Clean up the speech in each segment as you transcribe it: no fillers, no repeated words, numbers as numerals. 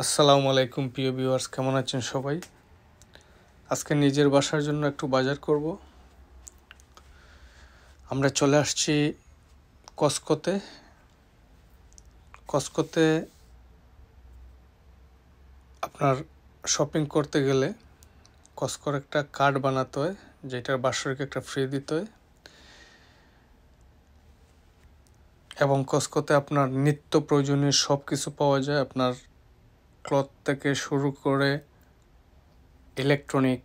আসসালামু আলাইকুম প্রিয় ভিউয়ার্স, কেমন আছেন সবাই? আজকে নিজের বাসার জন্য একটু বাজার করব। আমরা চলে আসছি কসকোতে। কসকোতে আপনার শপিং করতে গেলে কসকোর একটা কার্ড বানাতে হয়, যেটার বাৎসরিক একটা ফ্রি দিতে হয়। এবং কসকোতে আপনার নিত্য প্রয়োজনীয় সব কিছু পাওয়া যায়, আপনার ক্লথ থেকে শুরু করে ইলেকট্রনিক,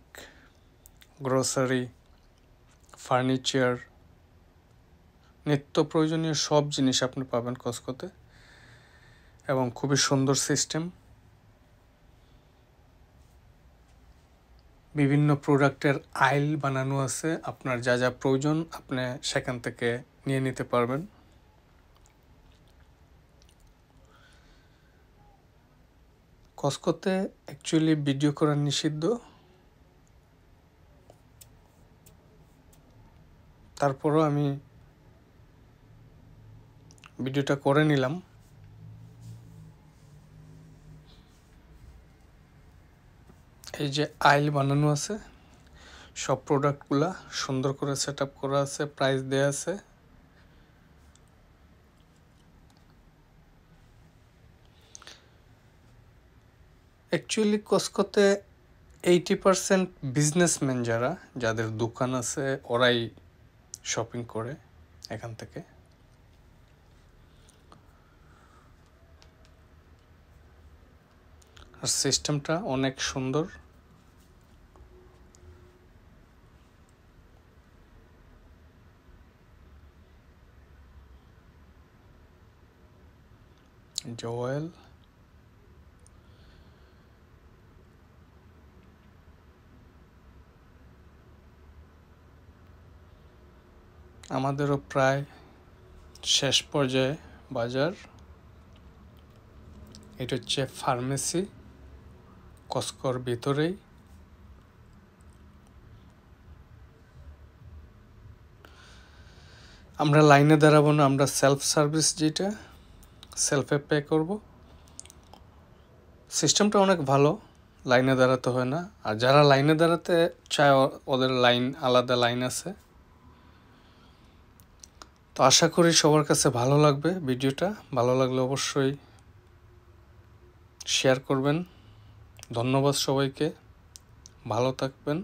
গ্রোসারি, ফার্নিচার, নিত্য প্রয়োজনীয় সব জিনিস আপনি পাবেন কসকোতে। এবং খুবই সুন্দর সিস্টেম, বিভিন্ন প্রোডাক্টের আইল বানানো আছে, আপনার যা যা প্রয়োজন আপনি সেখান থেকে নিয়ে নিতে পারবেন। কসকোতে অ্যাকচুয়ালি ভিডিও করা নিষিদ্ধ, তারপরও আমি ভিডিওটা করে নিলাম। এই যে আইল বানানো আছে, সব প্রোডাক্টগুলা সুন্দর করে সেট আপ করা আছে, প্রাইস দেয়া আছে। অ্যাকচুয়ালি কসকোতে 80% বিজনেসম্যান যাদের দোকান আছে ওরাই শপিং করে এখান থেকে। আর সিস্টেমটা অনেক সুন্দর। জয়েল, আমাদেরও প্রায় শেষ পর্যায়ে বাজার। এটা হচ্ছে ফার্মেসি, কসকোর ভিতরেই। আমরা লাইনে দাঁড়াবো না, আমরা সেলফ সার্ভিস, যেটা সেলফে পে করব। সিস্টেমটা অনেক ভালো, লাইনে দাঁড়াতে হয় না। আর যারা লাইনে দাঁড়াতে চায় ওদের আলাদা লাইন আছে। তো আশা করি সবার কাছে ভালো লাগবে ভিডিওটা। ভালো লাগলে অবশ্যই শেয়ার করবেন। ধন্যবাদ সবাইকে, ভালো থাকবেন।